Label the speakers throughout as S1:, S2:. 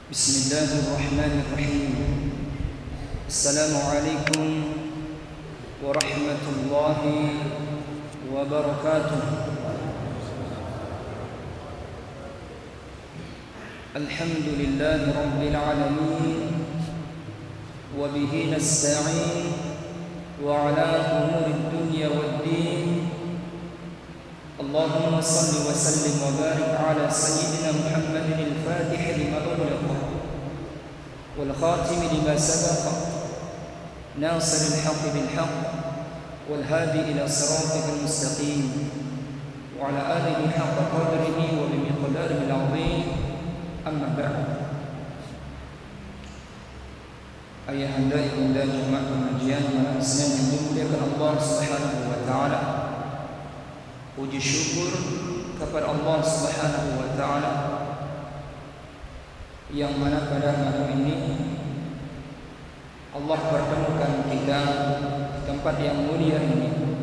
S1: Bismillahirrahmanirrahim. Assalamualaikum warahmatullahi wabarakatuh. Alhamdulillahi rabbil alamin. Wa bihi nasta'in wa ala umurid dunya waddin. Allahumma salli wa sallim wa barik ala sayyidina Muhammadin al-Fatih lima ughliqa wal khatim lima sabaqa nasir al-haqq bil haqq wal hadi ila siratikal mustaqim wa ala alihi haqqa qadrihi wa bi miqdarihi al-'azim. Amma ba'd. Ayahanda ibunda jemaah pengajian malam Senin yang dimuliakan Allah Subhanahu wa taala. Puji syukur kepada Allah Subhanahu wa taala yang mana pada malam ini Allah pertemukan kita di tempat yang mulia ini.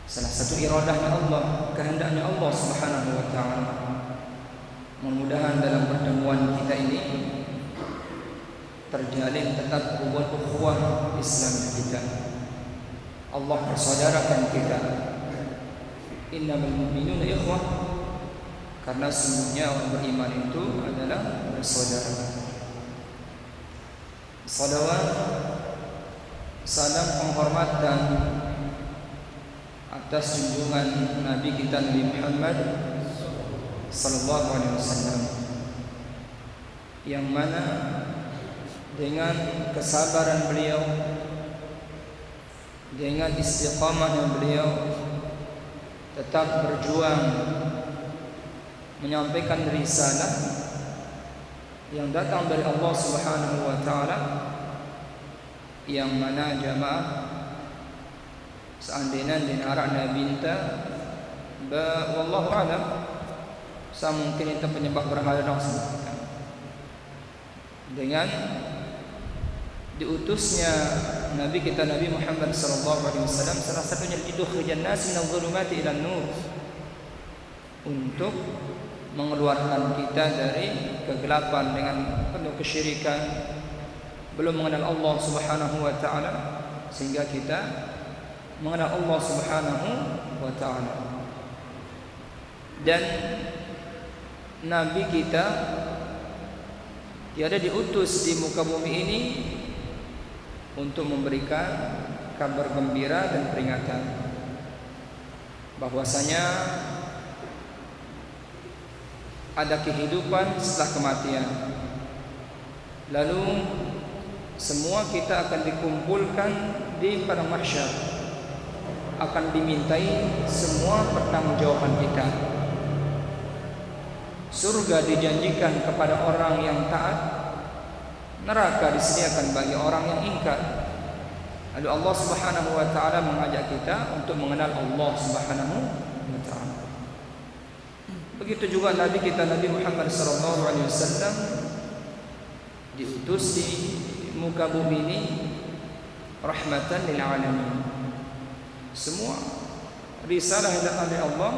S1: Salah satu iradahnya Allah, kehendaknya Allah Subhanahu wa taala. Mudah-mudahan dalam pertemuan kita ini terjalin tetap ukhuwah Islam kita. Allah persaudarakan kita. Innamal mu'minuna ikhwah, karena sungguhnya orang beriman itu adalah bersaudara. Salawat, salam penghormatan atas junjungan Nabi kita Nabi Muhammad sallallahu alaihi wasallam, yang mana dengan kesabaran beliau, dengan istiqamahnya beliau tetap berjuang menyampaikan risalah yang datang dari Allah Subhanahu wa taala, yang mana jamaah seandainya dinarak Nabi enta wallahu alam mungkin itu penyebab berhala nafsu dengan diutusnya Nabi kita Nabi Muhammad sallallahu alaihi wasallam, salah satunya lidukhrijan nas minadh dhulumati ilan nur, untuk mengeluarkan kita dari kegelapan dengan penuh kesyirikan, belum mengenal Allah Subhanahu wa taala, sehingga kita mengenal Allah Subhanahu wa taala. Dan Nabi kita tiada diutus di muka bumi ini untuk memberikan kabar gembira dan peringatan bahwasanya ada kehidupan setelah kematian. Lalu semua kita akan dikumpulkan di padang mahsyar, akan dimintai semua pertanggungjawaban kita. Surga dijanjikan kepada orang yang taat, neraka disediakan bagi orang yang ingkar. Lalu Allah Subhanahu wa taala mengajak kita untuk mengenal Allah Subhanahu wa taala. Begitu juga Nabi kita Nabi Muhammad sallallahu alaihi wasallam diutus di muka bumi ini rahmatan lil alamin. Semua risalah yang datang dari Allah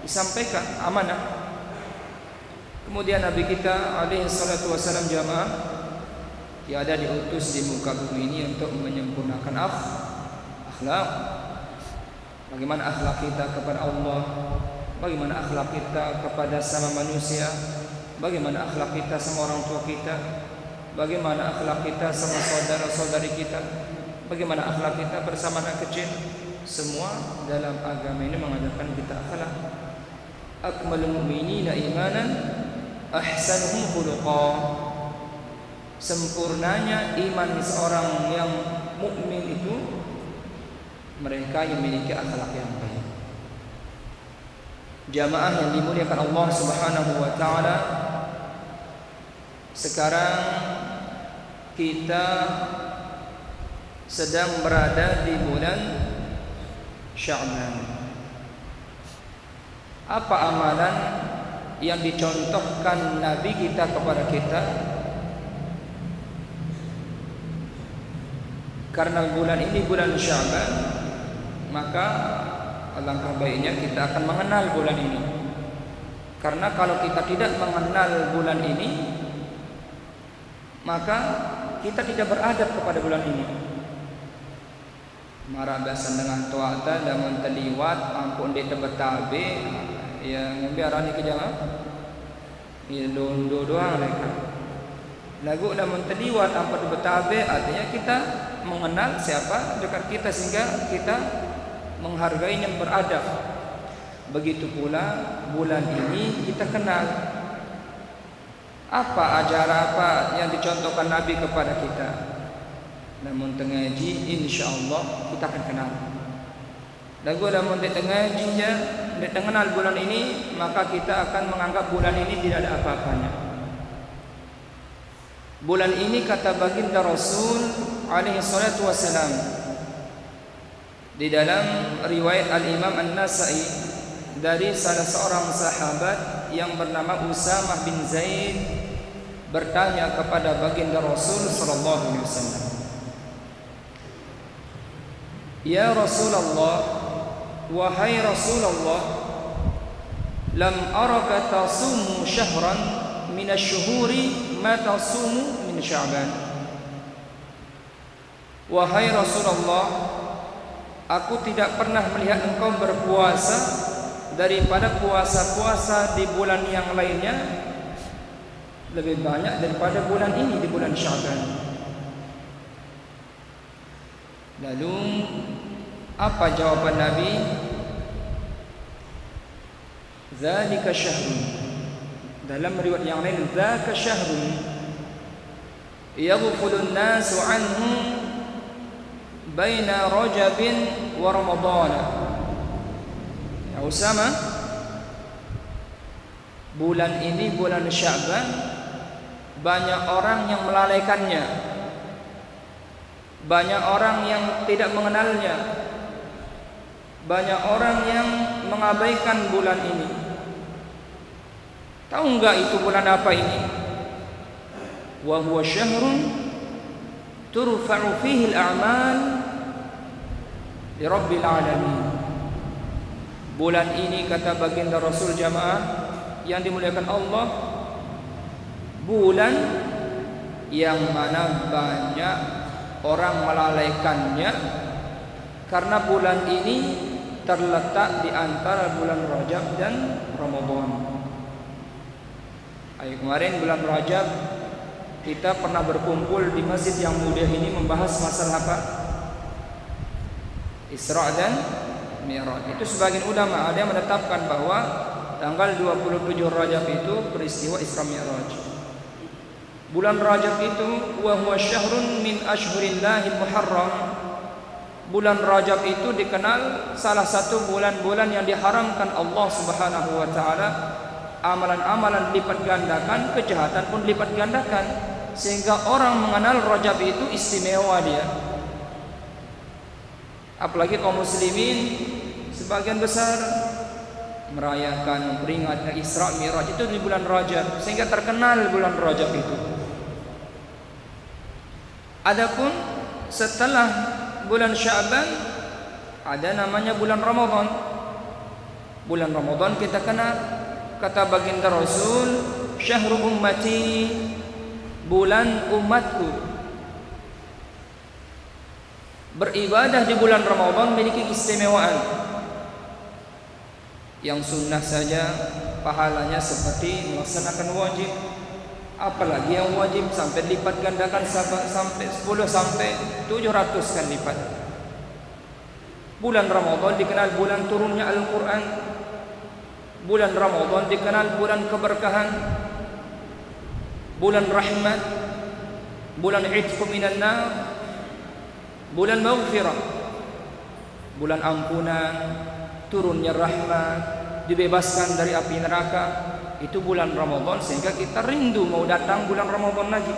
S1: disampaikan amanah. Kemudian Nabi kita alaihi salatu wasallam jamaah tiada diutus di muka bumi ini untuk menyempurnakan akhlak. Bagaimana akhlak kita kepada Allah, bagaimana akhlak kita kepada sama manusia, bagaimana akhlak kita sama orang tua kita, bagaimana akhlak kita sama saudara-saudari kita, bagaimana akhlak kita bersama anak kecil. Semua dalam agama ini mengajarkan kita akhlak. Akmalul mu'minina imanan ahsanuhum khuluqa. Sempurnanya iman seorang yang mukmin itu mereka yang memiliki akhlak yang baik. Jamaah yang dimuliakan Allah Subhanahu wa taala, sekarang kita sedang berada di bulan Sya'ban. Apa amalan yang dicontohkan Nabi kita kepada kita? Karena bulan ini bulan Sya'ban, maka alangkah baiknya kita akan mengenal bulan ini. Karena kalau kita tidak mengenal bulan ini, maka kita tidak beradab kepada bulan ini. Marah biasa dengan tuata dan teliwat ampun dia terbetabe yang biar ni kerja ya doang mereka. Lagu namun teliwat ampun terbetabe artinya kita mengenal siapa dekat kita sehingga kita menghargai yang beradab. Begitu pula bulan ini kita kenal apa ajaran apa yang dicontohkan Nabi kepada kita. Namun tengaji insyaallah kita akan kenal. Dan gua namun tengajinya kenal bulan ini, maka kita akan menganggap bulan ini tidak ada apa-apanya. Bulan ini kata baginda Rasul alaihi salatu wasalam di dalam riwayat Al-Imam An-Nasa'i dari salah seorang sahabat yang bernama Usamah bin Zaid bertanya kepada baginda Rasul sallallahu alaihi wasallam, "Ya Rasulullah, wahai Rasulullah, lam araka tasumu syahran min asy-syuhuri ma tasumu min Sya'ban." Wahai Rasulullah, aku tidak pernah melihat engkau berpuasa daripada puasa-puasa di bulan yang lainnya lebih banyak daripada bulan ini, di bulan Sya'ban. Lalu apa jawaban Nabi? Zalika syahrun. Dalam riwayat yang lain, zaka syahrun yaghfulun nasu anhu baina Rajabin wa Ramadhan. Ya Usama, bulan ini bulan Sya'ban banyak orang yang melalaikannya, banyak orang yang tidak mengenalnya, banyak orang yang mengabaikan bulan ini. Tahu enggak itu bulan apa ini? Wa huwa syahrun turfa'u fihi al-a'mal li rabbil alamin. Bulan ini kata baginda Rasul jamaah yang dimuliakan Allah, bulan yang mana banyak orang melalaikannya karena bulan ini terletak di antara bulan Rajab dan Ramadan. Ayo kemarin bulan Rajab kita pernah berkumpul di masjid yang mulia ini membahas masalah apa? Isra dan Mi'raj. Itu sebagian ulama ada yang menetapkan bahwa tanggal 27 Rajab itu peristiwa Isra Mi'raj. Bulan Rajab itu wa huwa syahrun min asyhurillahil muharram. Bulan Rajab itu dikenal salah satu bulan-bulan yang diharamkan Allah Subhanahu wa taala. Amalan-amalan lipat gandakan, kejahatan pun lipat gandakan, sehingga orang mengenal Rajab itu istimewa dia. Apalagi kaum muslimin sebagian besar merayakan peringatan Isra Mi'raj itu di bulan Rajab, sehingga terkenal bulan Rajab itu. Adapun setelah bulan Sya'ban ada namanya bulan Ramadan. Bulan Ramadan kita kenal, kata baginda Rasul, syahrul ummati, bulan umatku. Beribadah di bulan Ramadan memiliki keistimewaan. Yang sunnah saja pahalanya seperti melaksanakan wajib, apalagi yang wajib sampai lipat gandakan sampai 10 sampai 700 kan lipat. Bulan Ramadan dikenal bulan turunnya Al-Quran. Bulan Ramadan dikenal bulan keberkahan, bulan rahmat, bulan itqu minan nar, bulan maghfirah, bulan ampunan, turunnya rahmat, dibebaskan dari api neraka. Itu bulan Ramadan, sehingga kita rindu mau datang bulan Ramadan lagi.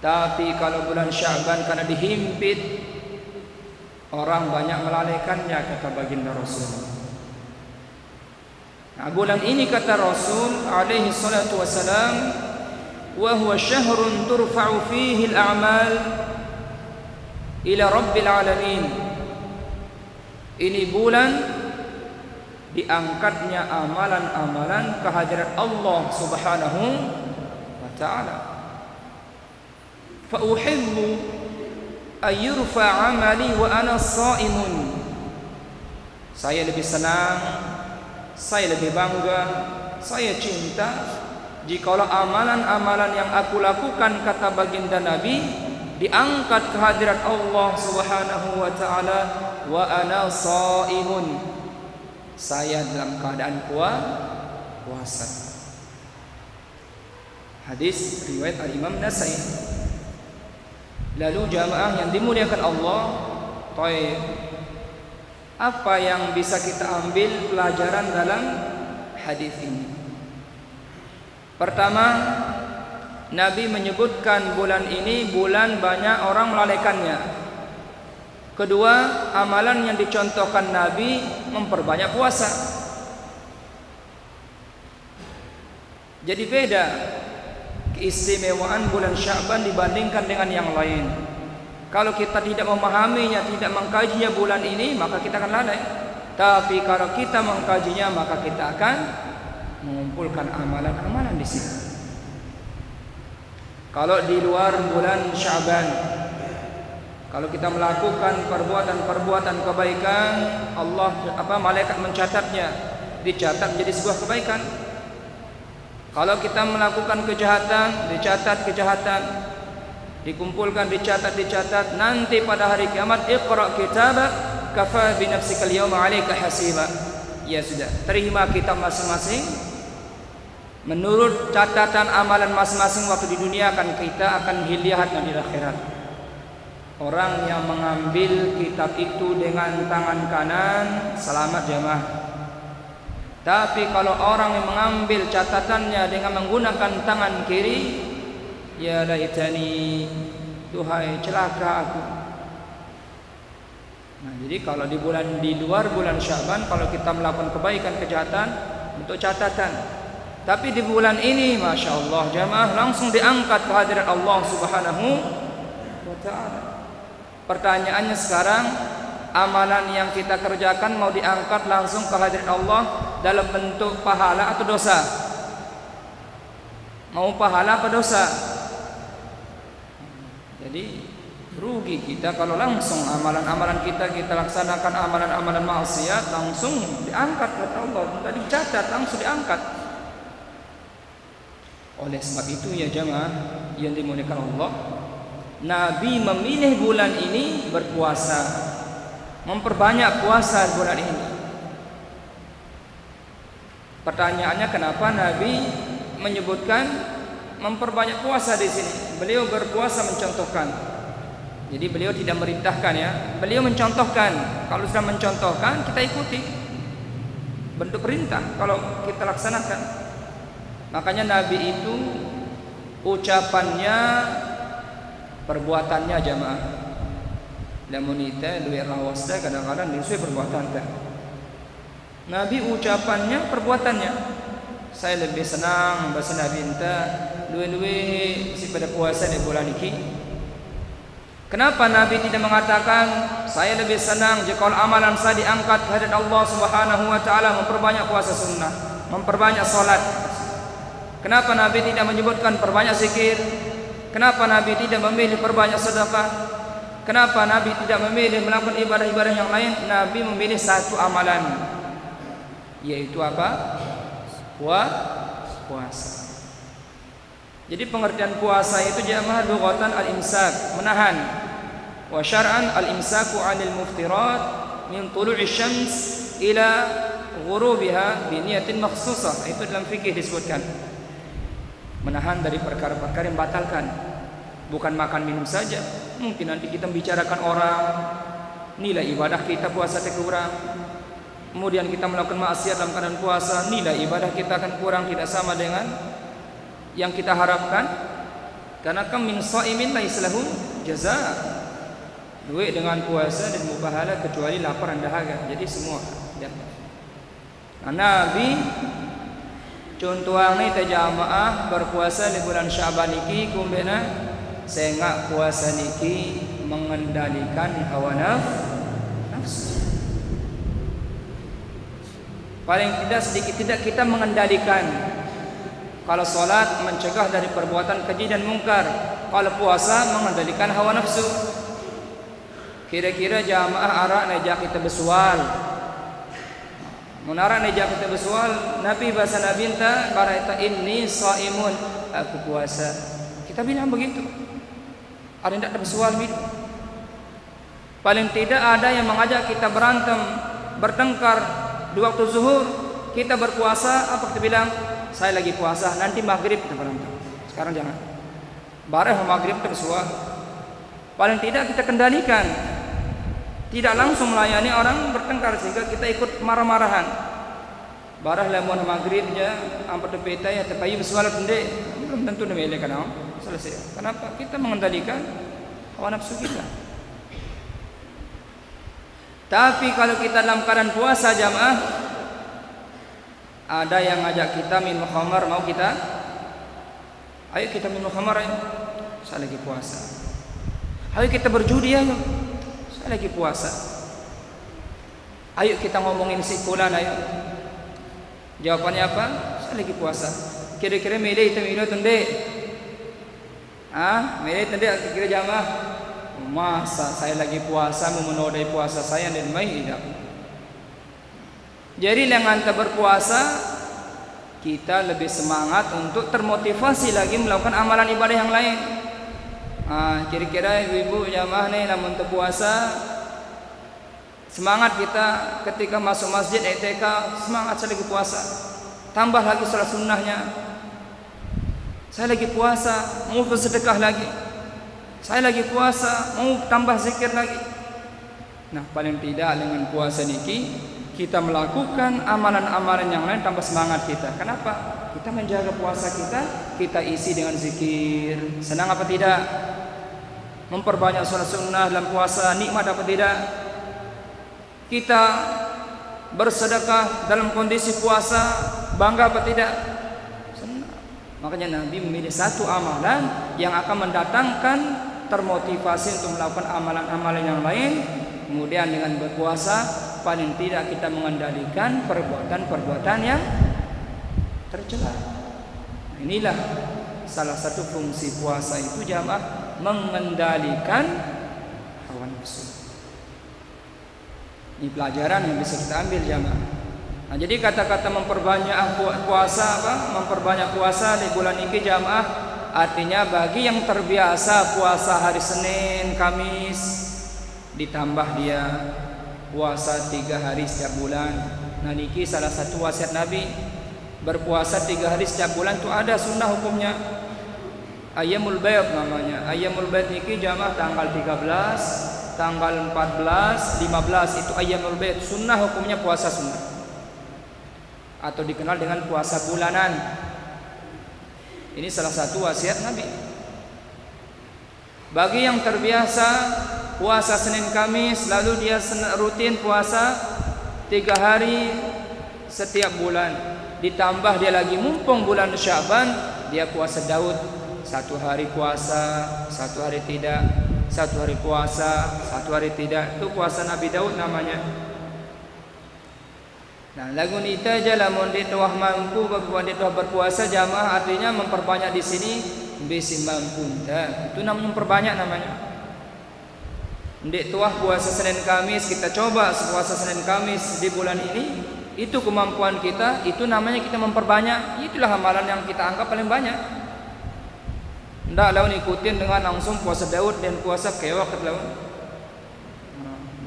S1: Tapi kalau bulan Sya'ban karena dihimpit, orang banyak melalaikannya, kata baginda Rasul. Nah, bulan ini kata Rasul alaihi salatu wasalam, wa huwa syahrun turfa'u fihi al-a'mal ila rabbil alamin. Ini bulan diangkatnya amalan-amalan kehadirat Allah Subhanahu wa taala. Fa uhibbu ayyurfa 'amali wa ana sha'imun. Saya lebih senang, saya lebih bangga, saya cinta jikalau amalan-amalan yang aku lakukan, kata baginda Nabi, diangkat kehadirat Allah Subhanahu wa taala wa ana shaimun, saya dalam keadaan puasa. Hadis riwayat Al-Imam Nasai. Lalu jamaah yang dimuliakan Allah, apa yang bisa kita ambil pelajaran dalam hadis ini? Pertama, Nabi menyebutkan bulan ini bulan banyak orang melalaikannya. Kedua, amalan yang dicontohkan Nabi memperbanyak puasa. Jadi beda keistimewaan bulan Sya'ban dibandingkan dengan yang lain. Kalau kita tidak memahaminya, tidak mengkajinya bulan ini, maka kita akan lalai. Tapi kalau kita mengkajinya, maka kita akan mengumpulkan amalan-amalan di sini. Kalau di luar bulan Sya'ban, kalau kita melakukan perbuatan-perbuatan kebaikan, malaikat mencatatnya, dicatat menjadi sebuah kebaikan. Kalau kita melakukan kejahatan, dicatat kejahatan, dikumpulkan, dicatat. Nanti pada hari kiamat, iqra kitabak kafa bi nafsikal yawma 'alaika hasiba. Ya sudah, terima kitab masing-masing menurut catatan amalan masing-masing waktu di dunia, kita akan lihat di akhirat. Orang yang mengambil kitab itu dengan tangan kanan, selamat jamaah. Tapi kalau orang yang mengambil catatannya dengan menggunakan tangan kiri, ya laitani, duhai celaka aku. Nah, jadi kalau di luar bulan Sya'ban, kalau kita melakukan kebaikan kejahatan, untuk catatan. Tapi di bulan ini, masya Allah jamaah, langsung diangkat kehadirat Allah Subhanahu wa taala. Pertanyaannya sekarang, amalan yang kita kerjakan mau diangkat langsung kehadirat Allah dalam bentuk pahala atau dosa? Mau pahala apa dosa? Jadi rugi kita kalau langsung amalan-amalan kita laksanakan amalan-amalan maksiat langsung diangkat kata Allah, tidak dicatat, langsung diangkat. Oleh sebab itu ya jemaah yang dimuliakan Allah, Nabi memilih bulan ini berpuasa, memperbanyak puasa bulan ini. Pertanyaannya, kenapa Nabi menyebutkan memperbanyak puasa di sini? Beliau berpuasa mencontohkan. Jadi beliau tidak merintahkan ya, beliau mencontohkan. Kalau sudah mencontohkan, kita ikuti. Bentuk perintah kalau kita laksanakan. Makanya Nabi itu ucapannya, perbuatannya jamaah. Lamun ita duwe rawasda kadang-kadang disuai perbuatan teh. Nabi ucapannya, perbuatannya. Saya lebih senang bahasa Nabi enta luwe-luwe si pada puasa di bulan ini. Kenapa Nabi tidak mengatakan saya lebih senang jika amalan saya diangkat kehadirat Allah Subhanahu wa taala, memperbanyak puasa sunnah, memperbanyak salat? Kenapa Nabi tidak menyebutkan perbanyak zikir? Kenapa Nabi tidak memilih perbanyak sedekah? Kenapa Nabi tidak memilih melakukan ibadah-ibadah yang lain? Nabi memilih satu amalan, yaitu apa? Puasa. Jadi pengertian puasa itu jamaah lughatan al-imsak, menahan. Wa syar'an al-imsaku 'anil muftirat min tulu'i syams ila ghurubiha bi niyatin makhsusah. Itu dalam fikih disebutkan. Menahan dari perkara-perkara yang batalkan. Bukan makan minum saja. Mungkin nanti kita membicarakan orang, nilai ibadah kita puasa kurang. Kemudian kita melakukan maksiat dalam keadaan puasa, nilai ibadah kita akan kurang, tidak sama dengan yang kita harapkan. Karena kam min shaimin laisa lahu jazaa. Duit dengan puasa dan mubahala kecuali lapar dan dahaga. Jadi semua ya. Nah, Nabi contohnya teh jamaah berpuasa di bulan Sya'ban iki kumbena sehingga puasa niki mengendalikan hawa nafsu. Paling tidak sedikit tidak kita mengendalikan. Kalau sholat mencegah dari perbuatan keji dan mungkar. Kalau puasa mengendalikan hawa nafsu. Kira-kira jamaah arak najak kita bersual. Menarak najak kita bersual, Nabi bahasa Nabi minta barata inni shaimun, aku puasa. Kita bilang begitu. Ada yang tak bersual gitu. Paling tidak ada yang mengajak kita berantem, bertengkar di waktu zuhur, kita berpuasa, apa kita bilang? Saya lagi puasa, nanti maghrib kita berantem. Sekarang jangan. Bareng maghrib kita bersual. Paling tidak kita kendalikan. Tidak langsung melayani orang bertengkar sehingga kita ikut marah-marahan. Barah lamun maghribnya ampat peta ya tepayi bersuara pendek belum tentu namanya kan selesai. Kenapa? Kita mengendalikan hawa nafsu kita. Tapi kalau kita dalam keadaan puasa jamaah, ada yang ngajak kita minum khamar, mau kita? Ayo kita minum khamar ayo. Saya lagi puasa. Ayo kita berjudi ayo. Saya lagi puasa. Ayo kita ngomongin si fulan ayo. Jawabannya apa? Saya lagi puasa. Kira-kira milih itu milih tende. Milih tende kira jamaah. Masa saya lagi puasa mau menodai puasa saya dan mai tidak. Jadi dengan kita berpuasa kita lebih semangat untuk termotivasi lagi melakukan amalan ibadah yang lain. Kira-kira ibu-ibu jamaah nih namun terpuasa semangat kita ketika masuk masjid i'tikaf, semangat saya lagi puasa. Tambah lagi salat sunnahnya. Saya lagi puasa, mau bersedekah lagi. Saya lagi puasa, mau tambah zikir lagi. Nah, paling tidak dengan puasa niki kita melakukan amalan-amalan yang lain tambah semangat kita. Kenapa? Kita menjaga puasa kita isi dengan zikir. Senang apa tidak? Memperbanyak salat sunnah dalam puasa, nikmat apa tidak? Kita bersedekah dalam kondisi puasa, bangga apa tidak? Senang. Makanya Nabi memilih satu amalan yang akan mendatangkan termotivasi untuk melakukan amalan-amalan yang lain. Kemudian dengan berpuasa paling tidak kita mengendalikan perbuatan-perbuatan yang tercela. Inilah salah satu fungsi puasa itu jamaah, mengendalikan hawa nafsu. Ini pelajaran yang bisa kita ambil jamaah. Nah, jadi kata-kata memperbanyak puasa memperbanyak puasa di bulan ini jamaah artinya bagi yang terbiasa puasa hari Senin, Kamis ditambah dia puasa 3 hari setiap bulan. Nah, niki salah satu wasiat Nabi, berpuasa 3 hari setiap bulan itu ada sunnah hukumnya. Ayyamul Bayd namanya. Ayyamul Bayd niki jamaah tanggal 13, tanggal 14, 15 itu Ayyamul Bayd. Sunnah hukumnya puasa sunnah. Atau dikenal dengan puasa bulanan. Ini salah satu wasiat Nabi. Bagi yang terbiasa puasa Senin Kamis, lalu dia rutin puasa 3 hari setiap bulan, ditambah dia lagi mumpung bulan Sya'ban, dia puasa Daud, 1 hari puasa, 1 hari tidak, 1 hari puasa, 1 hari tidak. Itu puasa Nabi Daud namanya. Nah, lagu nita aja lamun ditawah mampu bagi ditawah berpuasa jamaah artinya memperbanyak di sini bisi mampu. Itu namanya memperbanyak namanya. Ndek tuah puasa Senin Kamis, kita coba puasa Senin Kamis di bulan ini, itu kemampuan kita, itu namanya kita memperbanyak. Itulah amalan yang kita anggap paling banyak. Ndak lawan ikutin dengan langsung puasa Daud dan puasa kewak lawan.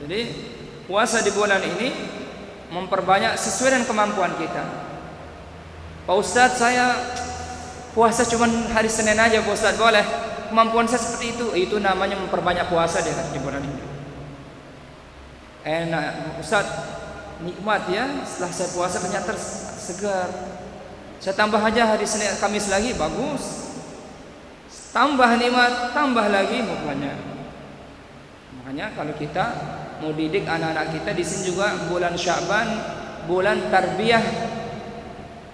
S1: Jadi puasa di bulan ini memperbanyak sesuai dengan kemampuan kita. Pak Ustadz, saya puasa cuma hari Senin aja Pak Ustadz, boleh? Kemampuan saya seperti itu. Itu namanya memperbanyak puasa di bulan ini. Enak Ustadz, nikmat ya. Setelah saya puasa ternyata segar. Saya tambah aja hari Senin Kamis lagi, bagus. Tambah nikmat, tambah lagi banyak. Makanya kalau kita mau didik anak-anak kita di sini juga bulan Sya'ban, bulan tarbiyah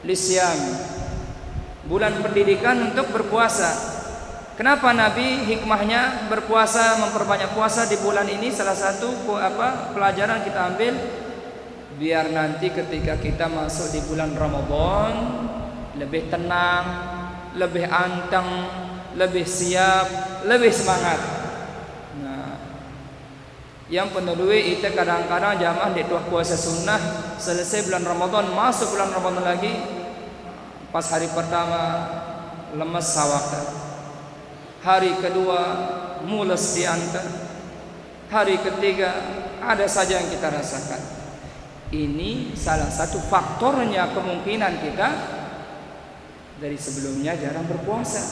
S1: lisyam, bulan pendidikan untuk berpuasa. Kenapa Nabi hikmahnya berpuasa, memperbanyak puasa di bulan ini? Salah satu pelajaran kita ambil, biar nanti ketika kita masuk di bulan Ramadan lebih tenang, lebih anteng, lebih siap, lebih semangat. Nah, yang pendudui itu kadang-kadang jamaah di tuah puasa sunnah selesai bulan Ramadan, masuk bulan Ramadan lagi, pas hari pertama lemes sawak, hari kedua mules diantar, hari ketiga ada saja yang kita rasakan. Ini salah satu faktornya kemungkinan kita dari sebelumnya jarang berpuasa,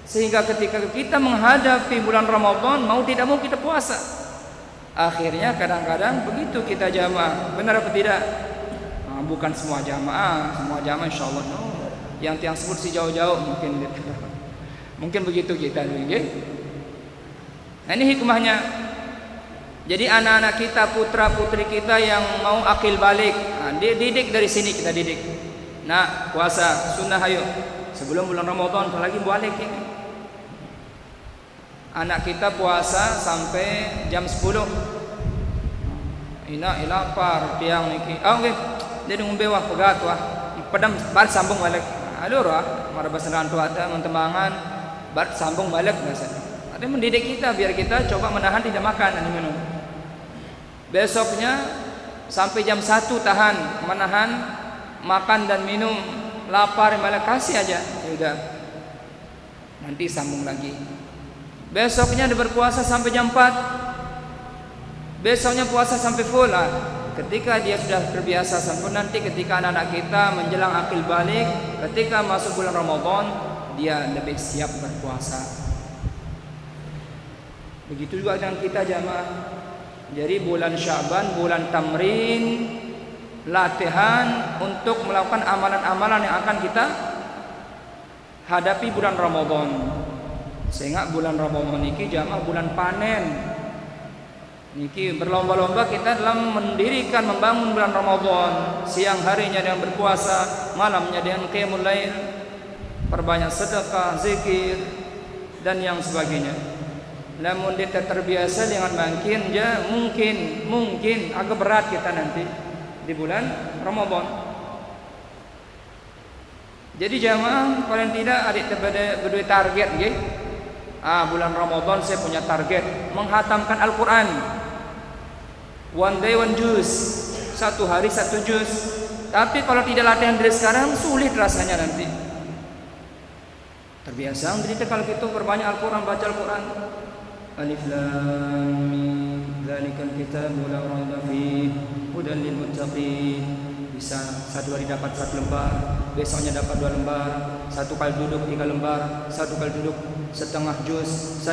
S1: sehingga ketika kita menghadapi bulan Ramadan mau tidak mau kita puasa. Akhirnya kadang-kadang begitu kita jamaah, benar apa tidak? Nah, bukan semua jamaah insya Allah no. Yang sebut si jauh-jauh mungkin begitu kita dulu. Nah, ini hikmahnya. Jadi anak-anak kita, putra-putri kita yang mau akil balik, nah, didik dari sini, kita didik. Nah, puasa sunnah ayo sebelum bulan Ramadan, apalagi balik ini. Anak kita puasa sampai jam 10. Ina lapar tiang niki. Oh nggih, dia ngombe wah pegat wah. Pedam bar sambung balik. Alur wah, mara basaran tua teman-temangan bar sambung balik biasa. Ada mendidik kita biar kita coba menahan tidak makan dan minum. Besoknya sampai jam 1 tahan menahan makan dan minum, lapar malah kasih aja. Ya udah. Nanti sambung lagi. Besoknya dia berpuasa sampai jam 4. Besoknya puasa sampai full. Ketika dia sudah terbiasa sampai nanti ketika anak-anak kita menjelang akil balik, ketika masuk bulan Ramadan, dia lebih siap berpuasa. Begitu juga dengan kita jamaah. Jadi bulan Sya'ban, bulan tamrin, latihan untuk melakukan amalan-amalan yang akan kita hadapi bulan Ramadan. Sehingga bulan Ramadan niki jamaah bulan panen. Niki berlomba-lomba kita dalam mendirikan, membangun bulan Ramadan. Siang harinya dengan berpuasa, malamnya dengan qiyamul lail, perbanyak sedekah, zikir dan yang sebagainya. Namun dia terbiasa dengan mungkin agak berat kita nanti di bulan Ramadan. Jadi jamaah paling tidak adik berdua target nggih. Bulan Ramadan saya punya target menghatamkan Al-Qur'an. One day one juz. Satu hari satu juz. Tapi kalau tidak latihan dari sekarang sulit rasanya nanti. Terbiasa menderita kalau kita berbanyak Al-Qur'an, baca Al-Qur'an. Alif lam mim dzalikal kitabu la raiba fihi hudan lil muttaqin. Bisa satu hari dapat 1 lembar, besoknya dapat 2 lembar, satu kali duduk 3 lembar, satu kali duduk setengah juz,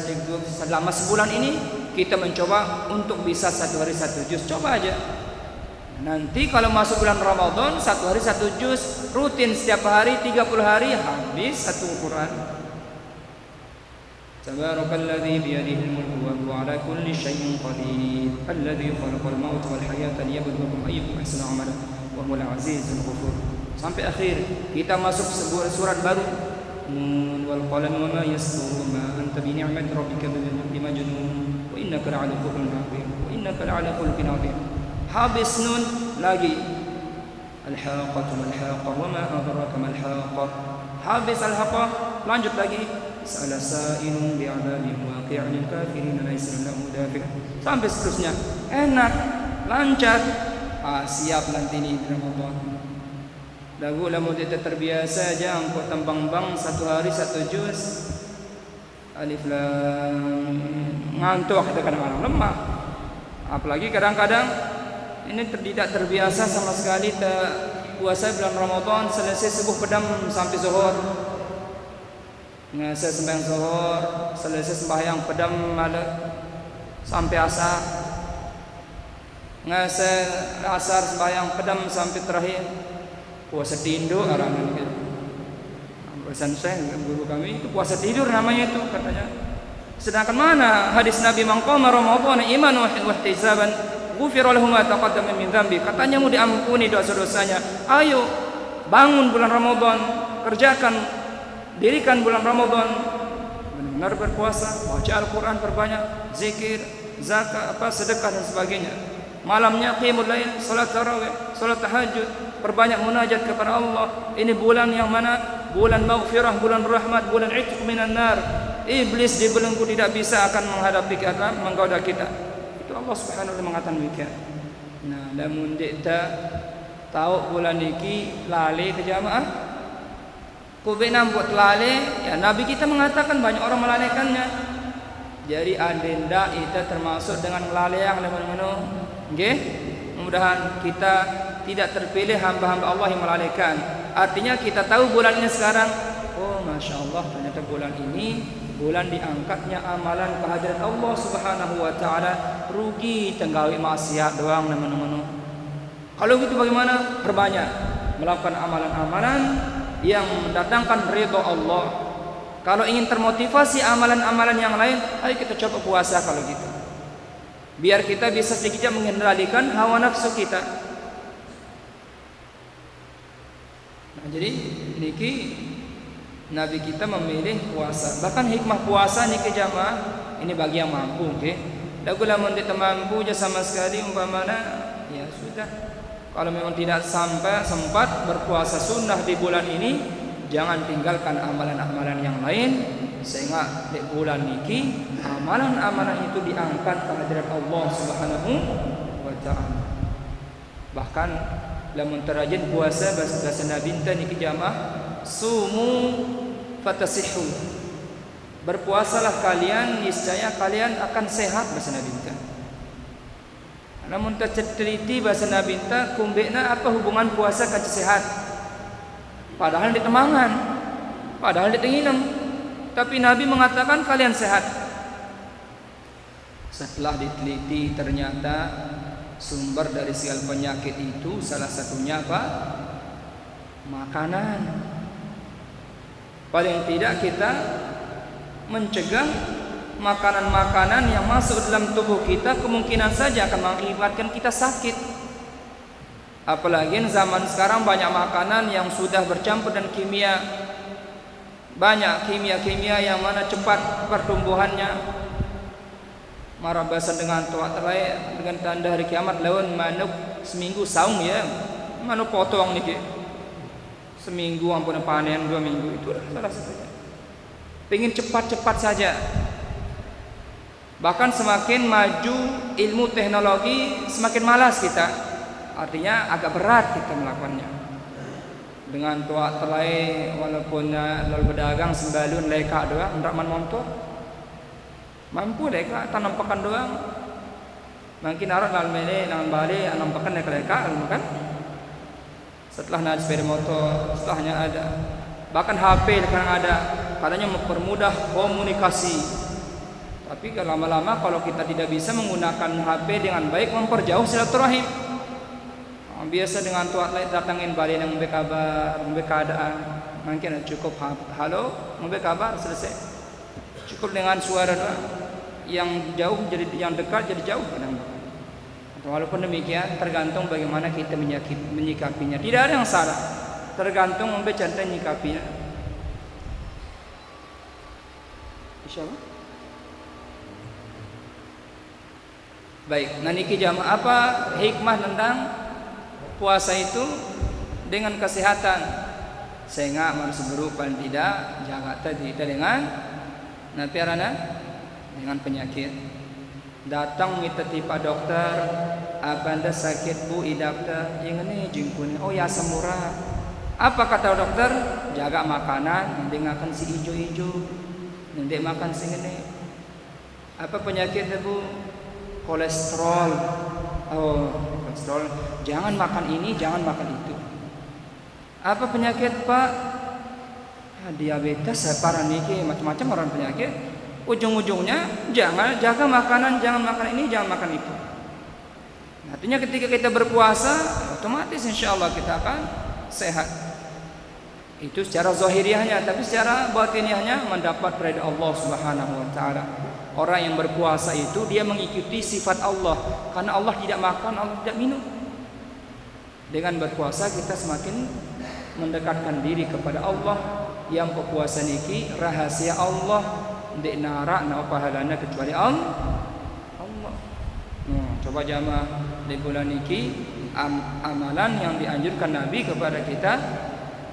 S1: selama sebulan ini kita mencoba untuk bisa 1 hari 1 juz. Coba aja. Nanti kalau masuk bulan Ramadan 1 hari 1 juz rutin setiap hari 30 hari habis 1 Quran. Tabarakalladzi biyadihi al-mulku wa huwa ala kulli syai'in qadir. Alladzi khalaqal mauta wal hayata liyabluwakum ayyukum ahsanu amala wa huwal azizul ghafur. Sampai akhir kita masuk sebuah surat baru. Wal qalam wa ma yasturun ma anta bi ni'mati rabbika bimajnun wa innaka la'ala khuluqin 'azim wa innaka la'ala khuluqin 'azim. Habis nun lagi al-haqqatu mal-haqqah wa ma adraka mal-haqqah. Habis al-haqqah lanjut lagi sa'ala sa'ilun bi'adabin waqi'in lil kafirin laysa lahu dafi'. Sampai seterusnya enak lancar. Siap nanti ini Ramadan. Lagu lamu dia terbiasa aja angkut tambang-bang 1 hari 1 juz. Alif lam ngantuk kita kadang-kadang lemah. Apalagi kadang-kadang ini tidak terbiasa sama sekali puasa bulan Ramadan selesai subuh pedam sampai zuhur. Selesai sembahyang zuhur, selesai sembahyang pedam malam sampai asar. Selesai asar sembahyang pedam sampai terakhir. Puasa tidur arahan gitu. Pesan saya guru kami itu puasa tidur namanya itu katanya. Sedangkan mana hadis Nabi man qama Ramadan imanan wa ihtisaban ghufira lahu ma taqaddama min dzambi. Katanya mau diampuni dosa-dosanya. Ayo bangun bulan Ramadan, kerjakan, dirikan bulan Ramadan. Benar-benar berpuasa, baca Al-Qur'an perbanyak, zikir, zakat, sedekah dan sebagainya. Malamnya qiyamul lail, salat tarawih, salat tahajud, perbanyak munajat kepada Allah. Ini bulan yang mana? Bulan maghfirah, bulan rahmat, bulan itq minan nar. Iblis dibelenggu tidak bisa akan menghadapi kita, menggoda kita. Itu Allah Subhanahu wa taala mengatakan demikian. Nah, lamun kita tahu bulan niki lali ke jamaah, kubena buat lali, ya Nabi kita mengatakan banyak orang melalaikannya. Jadi adenda itu termasuk dengan melalaikan teman-teman. Nggih, mudah-mudahan kita tidak terpilih hamba-hamba Allah yang melalaikan. Artinya kita tahu bulan ini sekarang, oh Masya Allah, ternyata bulan ini bulan diangkatnya amalan kehadirat Allah Subhanahu wa taala. Rugi tenggawi maksiat doang teman-teman. Kalau gitu bagaimana? Perbanyak melakukan amalan-amalan yang mendatangkan ridha Allah. Kalau ingin termotivasi amalan-amalan yang lain, ayo kita coba puasa kalau gitu. Biar kita bisa sedikit mengendalikan hawa nafsu kita. Nah, jadi niki Nabi kita memilih puasa. Bahkan hikmah puasa niki jamaah ini bagi yang mampu, okay? Lagu lamun tidak mampu je sama sekali umpamana, ya sudah. Kalau memang tidak sampai sempat berpuasa sunnah di bulan ini, jangan tinggalkan amalan-amalan yang lain sehingga di bulan niki amalan-amalan itu diangkat ke hadirat Allah Subhanahu wa taala. Bahkan lamun terajin puasa bahasa Nabi niki jamaah sumu fatasihu. Berpuasalah kalian niscaya kalian akan sehat bahasa Nabi kita. Namun terteliti bahasa Nabi kita kumbekna apa hubungan puasa ke sehat? Padahal di temangan, padahal di tenginam. Tapi Nabi mengatakan kalian sehat. Setelah diteliti ternyata sumber dari segala penyakit itu salah satunya apa? Makanan. Paling tidak kita mencegah makanan-makanan yang masuk dalam tubuh kita kemungkinan saja akan mengakibatkan kita sakit. Apalagi zaman sekarang banyak makanan yang sudah bercampur dengan kimia. Banyak kimia-kimia yang mana cepat pertumbuhannya. Marabasan dengan tuak terlaik dengan tanda hari kiamat lawan manuk seminggu saung ya. Manuk potong niki. Seminggu ampun panen 2 minggu itu salah satunya. Pengen cepat-cepat saja. Bahkan semakin maju ilmu teknologi semakin malas kita. Artinya agak berat kita melakukannya. Dengan tuak terlai walaupun lalu berdagang sembalun leka doang ndak montor. Mampu leka tanam pakan doang. Mungkin arat dalam mele nang bali anam pakan leka kan. Setelah naik sepeda motor, setelahnya ada. Bahkan HP sekarang ada. Katanya mempermudah komunikasi. Tapi lama-lama kalau kita tidak bisa menggunakan HP dengan baik memperjauh silaturahim. Biasa dengan tuat lain datangin balik yang memberi kabar, memberi keadaan. Mungkin cukup halo, memberi kabar selesai. Cukup dengan suara doang. Yang jauh jadi yang dekat jadi jauh kadang-kadang. Walaupun demikian tergantung bagaimana kita menyikapinya. Tidak ada yang salah. Tergantung memberi contoh menyikapinya. Insyaallah. Baik, niki jamaah apa hikmah tentang puasa itu dengan kesehatan sehingga manusia berupa tidak jaga tadi dengan dengan penyakit. Datang minta tipa dokter, apa anda sakit bu? Dokter, yang ini jengkun. Oh ya semurah. Apa kata dokter? Jaga makanan, nanti makan si hijau-hijau, nanti makan si ini. Apa penyakitnya bu? Kolesterol. Oh, kolesterol. Jangan makan ini, jangan makan itu. Apa penyakit pak? Diabetes, parah niki, macam-macam orang penyakit. Ujung-ujungnya jangan jaga makanan, jangan makan ini, jangan makan itu. Artinya ketika kita berpuasa, otomatis insya Allah kita akan sehat. Itu secara zahiriahnya, tapi secara batiniahnya mendapat ridha Allah Subhanahu wa taala. Orang yang berpuasa itu dia mengikuti sifat Allah, karena Allah tidak makan, Allah tidak minum. Dengan berpuasa kita semakin mendekatkan diri kepada Allah. Yang berpuasa niki rahasia Allah ndek narak na pahalana kecuali Allah. Coba jamaah di bulan ini amalan yang dianjurkan Nabi kepada kita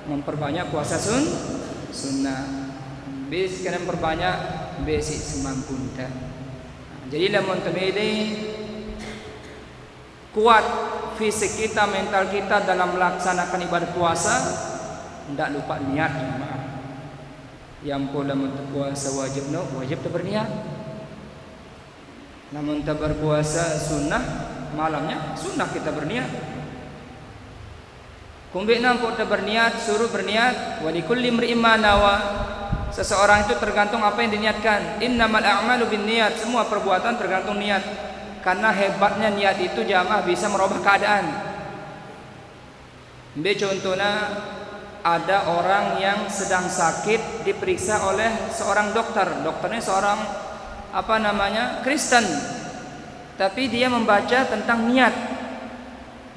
S1: memperbanyak puasa sunnah. Bis kena memperbanyak basic semampu kita. Jadi lamun temede kuat fisik kita, mental kita dalam melaksanakan ibadah puasa, tidak lupa niat jemaah. Yang pula puasa wajib berniat. Namun tak berpuasa sunnah malamnya sunnah kita berniat. Kumbik nampak tak berniat, suruh berniat. Walikulli imri'in ma nawa. Seseorang itu tergantung apa yang diniatkan. Innamal a'malu binniyat. Semua perbuatan tergantung niat. Karena hebatnya niat itu jamaah bisa merubah keadaan. Contohnya ada orang yang sedang sakit diperiksa oleh seorang dokter. Dokternya seorang Kristen. Tapi dia membaca tentang niat.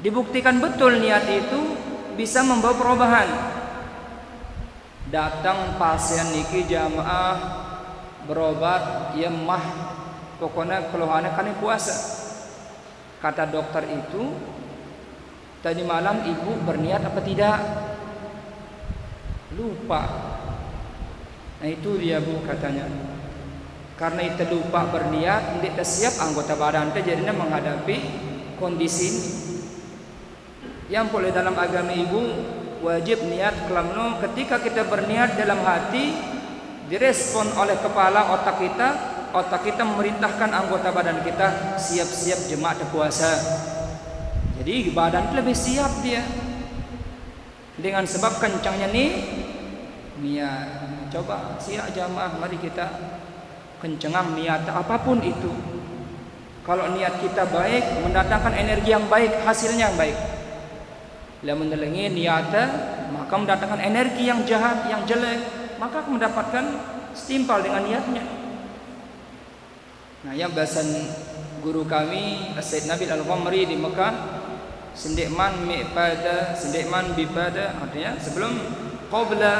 S1: Dibuktikan betul niat itu bisa membawa perubahan. Datang pasien niki jamaah berobat, ya mah pokoknya keluhannya kan puasa. Kata dokter itu, tadi malam ibu berniat apa tidak? Lupa. Nah itu dia bu katanya. Karena itu lupa berniat, tidak siap anggota badan itu jadinya menghadapi kondisi ini. Yang boleh dalam agama ibu wajib niat kelamno ketika kita berniat dalam hati direspon oleh kepala otak kita memerintahkan anggota badan kita siap-siap jemaah puasa. Jadi badan lebih siap dia dengan sebab kencangnya nih niat. Coba siap jamaah, mari kita kencengang niat apapun itu. Kalau niat kita baik mendatangkan energi yang baik, hasilnya yang baik. Bila menelengi niatnya maka mendatangkan energi yang jahat, yang jelek, maka mendapatkan setimpal dengan niatnya. Nah, yang bahasan guru kami Sayyid Nabil Al-Ghamri di Mekah, sendikman bipada, artinya sebelum qabla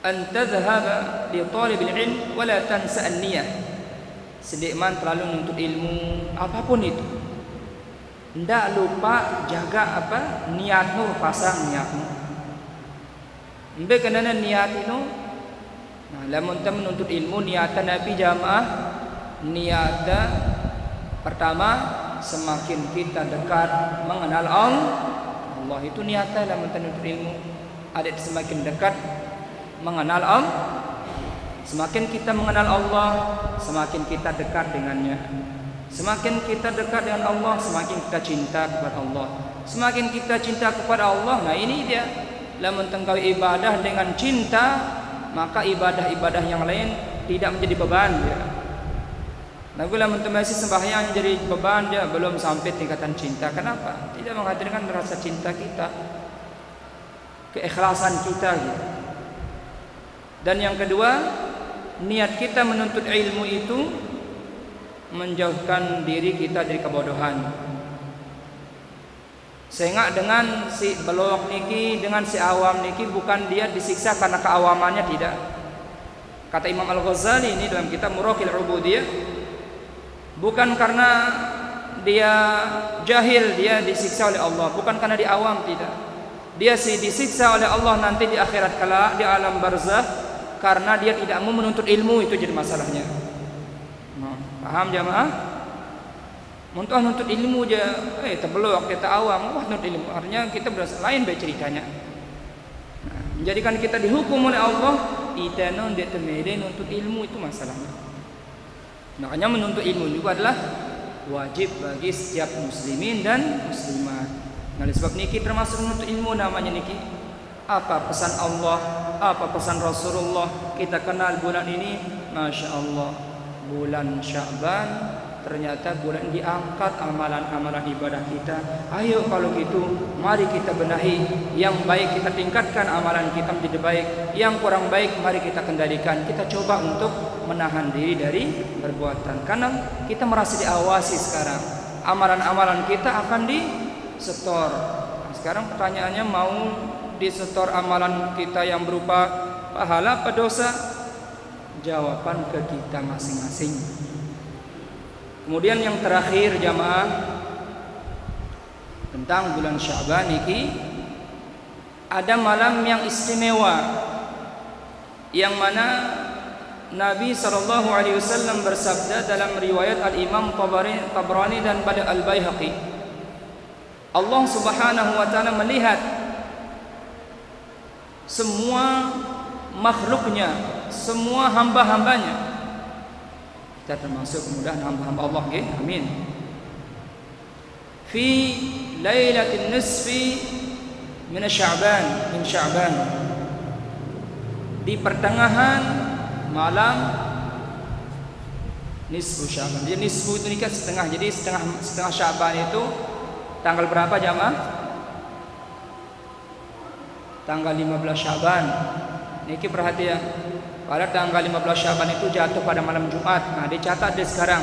S1: an tadhhaba li talib al-ilm wa la tansa an-niyah. Sendikman terlalu menuntut ilmu apapun itu, ndak lupa jaga niatmu, pasang niatmu. Mbe kenana niat itu. Nah, lamun kita menuntut ilmu niatan Nabi jamaah, niatnya pertama semakin kita dekat mengenal Allah, itu niatnya lamun kita menuntut ilmu. Ada semakin dekat mengenal Allah, semakin kita mengenal Allah, semakin kita dekat dengannya. Semakin kita dekat dengan Allah, semakin kita cinta kepada Allah. Semakin kita cinta kepada Allah, nah ini dia. Lamun tengkau ibadah dengan cinta, maka ibadah-ibadah yang lain tidak menjadi beban dia. Nah, lamun masih sembahyang jadi beban dia, belum sampai tingkatan cinta. Kenapa? Tidak menghadirkan rasa cinta kita, keikhlasan kita gitu. Dan yang kedua, niat kita menuntut ilmu itu menjauhkan diri kita dari kebodohan. Sehingga dengan si belok niki, dengan si awam niki, bukan dia disiksa karena keawamannya, tidak. Kata Imam Al-Ghazali ini dalam kitab Muraqil Ubudiyah, bukan karena dia jahil dia disiksa oleh Allah, bukan karena dia awam, tidak. Dia disiksa oleh Allah nanti di akhirat kala di alam barzakh karena dia tidak mau menuntut ilmu, itu jadi masalahnya. Paham jamaah? Muntah nuntut ilmu je, terbelok kita awam, wah nuntut ilmu. Artinya kita berasa lain baik ceritanya. Nah, menjadikan kita dihukum oleh Allah, kita non dia temede nuntut ilmu, itu masalahnya. Makanya menuntut ilmu juga adalah wajib bagi setiap muslimin dan muslimat. Nah, oleh sebab niki termasuk menuntut ilmu namanya niki. Apa pesan Allah, apa pesan Rasulullah? Kita kenal bulan ini, Masya Allah, bulan Sya'ban. Ternyata bulan diangkat amalan-amalan ibadah kita. Ayo kalau gitu, mari kita benahi. Yang baik kita tingkatkan, amalan kita menjadi baik. Yang kurang baik mari kita kendalikan. Kita coba untuk menahan diri dari perbuatan. Karena kita merasa diawasi sekarang. Amalan-amalan kita akan disetor. Nah, sekarang pertanyaannya, mau disetor amalan kita yang berupa pahala apa dosa? Jawaban ke kita masing-masing. Kemudian yang terakhir jamaah, tentang bulan Sya'ban niki ada malam yang istimewa, yang mana Nabi SAW bersabda dalam riwayat Al-Imam Tabrani dan pada Al-Baihaqi, Allah Subhanahu wa ta'ala melihat semua makhluknya, semua hamba-hambanya. Kita termasuk mudah hamba-hamba Allah, okay? Amin. Fi lailatin nisfi min Sya'ban, di pertengahan malam nisfu Sya'ban. Jadi nisfu itu nikah setengah. Jadi setengah Sya'ban itu tanggal berapa jamaah? Tanggal 15 Sya'ban. Niki perhatian. Pada tanggal 15 Sya'ban itu jatuh pada malam Jumat. Nah, dicatat di sekarang.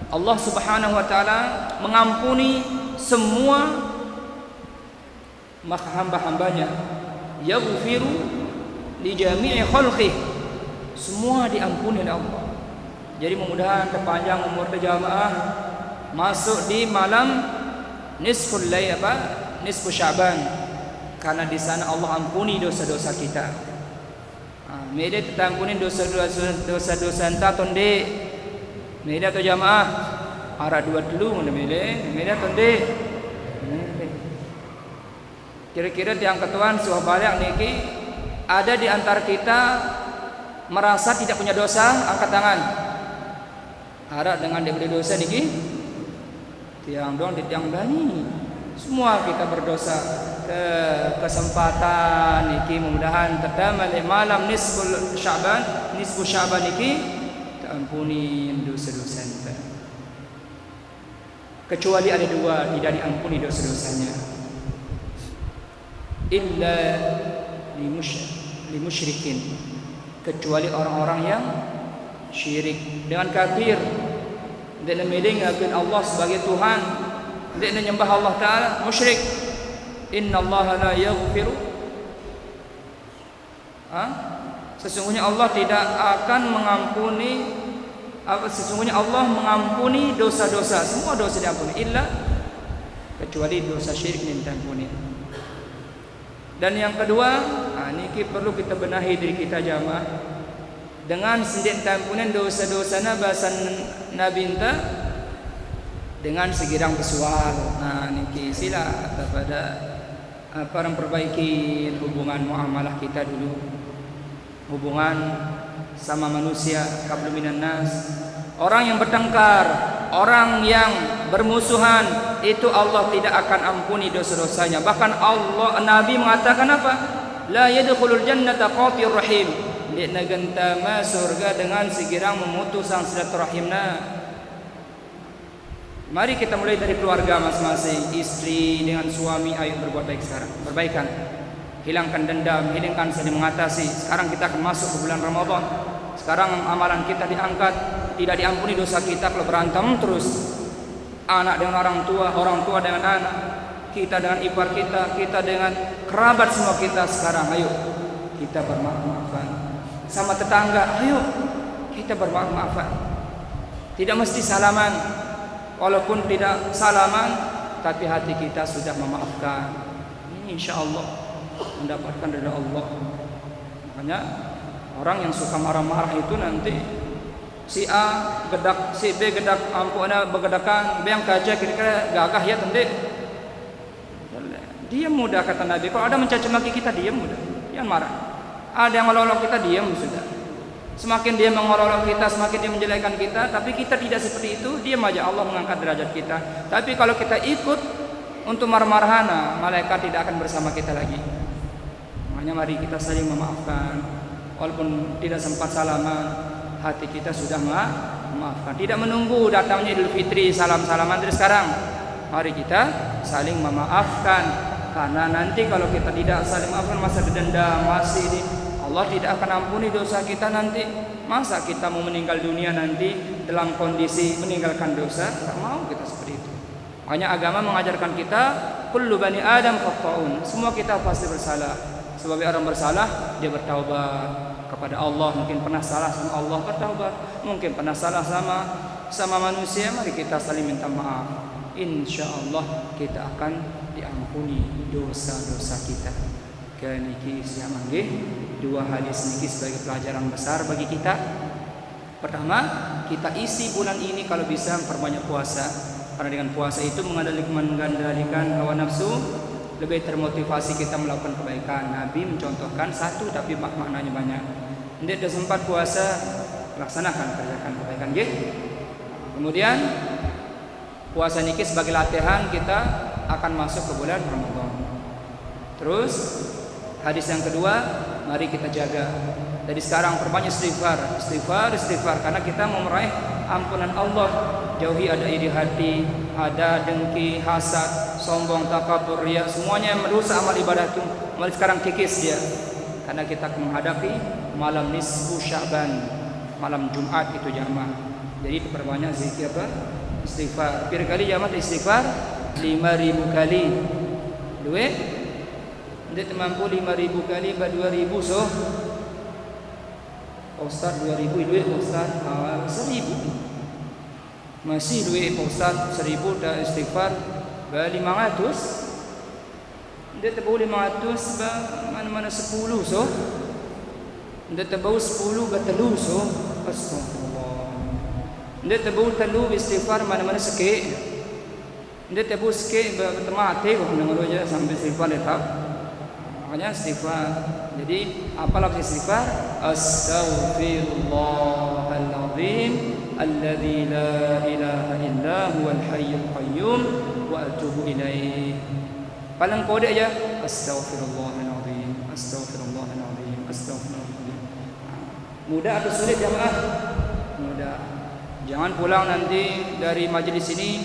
S1: Allah Subhanahu wa ta'ala mengampuni semua hamba-hambanya. Yaghfiru li jami'i khalqih. Semua diampuni oleh Allah. Jadi mudah-mudahan terpanjang umur jamaah masuk di malam nisful lail nisfu Sya'ban, karena di sana Allah ampuni dosa-dosa kita. Media kita ampuni dosa-dosa entah tonde. Media tu jamaah arah dua dulu mana media tonde. Kira-kira tiang ketuan suah balik niki ada di antara kita merasa tidak punya dosa, angkat tangan. Harap dengan diberi dosa niki tiang dong di tiang bani. Semua kita berdosa. Kesempatan niki mudah-mudahan terdamal malam nisfu Sya'ban niki ampuni dosa-dosa kita. Kecuali ada dua tidak diampuni dosa-dosanya. Illa limusyrikin, kecuali orang-orang yang syirik dengan kafir, dan meninggalkan Allah sebagai Tuhan, dan menyembah Allah Ta'ala, musyrik. Innallaha la yaghfiru, sesungguhnya Allah tidak akan mengampuni, sesungguhnya Allah mengampuni dosa-dosa, semua dosa diampuni, illa kecuali dosa syirik yang diampuni. Dan yang kedua, ini perlu kita benahi diri kita jamaah dengan sendik tampunan dosa-dosana bahasa Nabi enta dengan segirang bersual. Nah niki sila kepada orang perbaiki hubungan muamalah kita dulu, hubungan sama manusia, qablu minan nas. Orang yang bertengkar, orang yang bermusuhan, itu Allah tidak akan ampuni dosa-dosanya. Bahkan Allah, Nabi mengatakan apa? La yadkhulul jannata qatir rahim. Dia negentama surga dengan segirang memutus sang silaturahimna. Mari kita mulai dari keluarga masing-masing, istri dengan suami, ayo berbuat baik sekarang, perbaikan, hilangkan dendam, hilangkan saling mengatasi. Sekarang kita akan masuk ke bulan Ramadan. Sekarang amalan kita diangkat, tidak diampuni dosa kita kalau berantem terus. Anak dengan orang tua dengan anak, kita dengan ipar kita dengan kerabat semua kita. Sekarang ayo kita bermaaf-maafan sama tetangga, ayo kita bermaaf-maafan. Tidak mesti salaman, walaupun tidak salaman tapi hati kita sudah memaafkan. Ini insyaallah mendapatkan ridha Allah. Makanya orang yang suka marah-marah itu nanti si A gedak, si B gedak, ampuna begedakan, B yang kaca kira-kira gagah ya tende. Diam mudah kata Nabi. Kalau ada mencaci maki kita diam mudah, jangan marah. Ada yang melolong kita diam sudah. Semakin dia mengolok kita, semakin dia menjelekkan kita, tapi kita tidak seperti itu, diam aja, Allah mengangkat derajat kita. Tapi kalau kita ikut untuk marah-marahan, malaikat tidak akan bersama kita lagi. Makanya mari kita saling memaafkan, walaupun tidak sempat salaman, hati kita sudah memaafkan. Tidak menunggu datangnya Idul Fitri salam-salaman dari sekarang. Mari kita saling memaafkan, karena nanti kalau kita tidak saling memaafkan, masa dendam masih ini, Allah tidak akan ampuni dosa kita nanti. Masa kita mau meninggal dunia nanti dalam kondisi meninggalkan dosa? Tak mau kita seperti itu. Makanya agama mengajarkan kita kullu bani Adam khata'un. Semua kita pasti bersalah. Sebagai orang bersalah, dia bertaubat kepada Allah. Mungkin pernah salah sama Allah, bertaubat. Mungkin pernah salah sama manusia, mari kita saling minta maaf. insyaallah kita akan diampuni dosa-dosa kita. Kaniki siang nggih, dua hadis niki sebagai pelajaran besar bagi kita. Pertama, kita isi bulan ini kalau bisa perbanyak puasa, karena dengan puasa itu mengendalikan hawa nafsu, lebih termotivasi kita melakukan kebaikan. Nabi mencontohkan satu tapi maknanya banyak. Ndek dah sempat puasa, laksanakan kerjakan kebaikan nggih. Kemudian puasa niki sebagai latihan kita akan masuk ke bulan Ramadan. Terus hadis yang kedua, mari kita jaga. Dari sekarang perbanyak istighfar karena kita mau meraih ampunan Allah. Jauhi ada iri hati, ada dengki, hasad, sombong, takabur, riya, semuanya yang merusak amal ibadah itu. Mari sekarang kikis dia. Karena kita akan menghadapi malam nisfu Sya'ban, malam Jumat itu jamaah. Jadi perbanyak zikir apa? Istighfar. Berapa kali jamaah istighfar? 5.000 kali. Duit? Dia mampu 5.000 kali, 2.000 so. Ustaz 2.000 duit Ustaz 1.000. Masih duit Ustaz 1.000 dah istighfar 500. Dia terbau 500 mana-mana 10 so. Dia terbau 10 ke telu so. Astagfirullah. Dia terbau telu istighfar mana-mana sikit. Dia terbau sikit bertemati kok dengar aja sampai istighfar letap. Makanya istighfar. Jadi apalah istighfar? Astaghfirullahaladzim alladzi la ilaha illa huwal hayyul qayyum wa atubu ilaih. Paling kode aja astaghfirullahaladzim, astaghfirullahaladzim, astaghfirullahaladzim. Mudah atau sulit jamaah? Mudah. Jangan pulang nanti dari majlis ini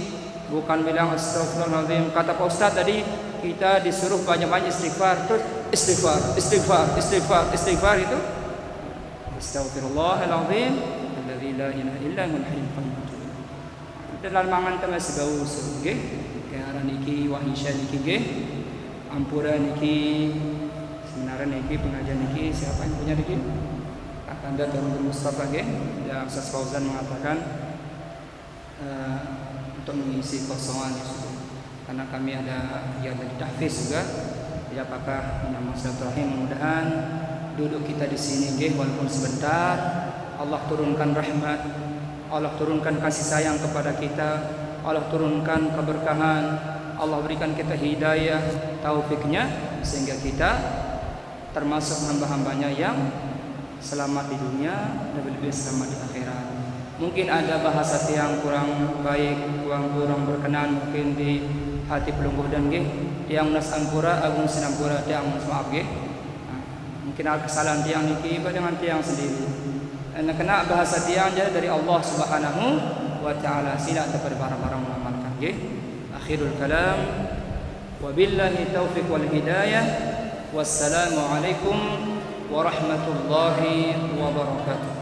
S1: bukan bilang astaghfirullahaladzim. Kata Pak Ustaz tadi kita disuruh banyak-banyak istighfar, terus istighfar itu astaghfirullahaladzim alladzi la ilaha illa huwal hayyul qayyum. Dalam mangan ta masih bau nggih. Kaya niki wahisya niki nggih. Ampura niki sebenarnya niki pengajian niki siapa yang punya niki? Kakanda Darul Mustafa nggih. Yang Ustaz Fauzan mengatakan untuk mengisi kosongan itu. Karena kami ada kegiatan di tahfiz juga. Jadi apakah nama silaturahim, mudah-mudahan duduk kita di sini nggih walaupun sebentar Allah turunkan rahmat, Allah turunkan kasih sayang kepada kita, Allah turunkan keberkahan, Allah berikan kita hidayah, taufiknya sehingga kita termasuk hamba-hambanya yang selamat di dunia dan lebih selamat di akhirat. Mungkin ada bahasa yang kurang baik, kurang berkenan mungkin di hati pelungguh dan nggih tiang nas ampura agung sinampura tiang maaf nggih. Mungkin ada kesalahan tiang niki dengan tiang sendiri. Karena kena bahasa tiang jadi dari Allah Subhanahu wa taala, sila kepada barang-barang mengamalkan nggih. Akhirul kalam wabillahi taufiq wal hidayah. Wassalamu alaikum warahmatullahi wabarakatuh.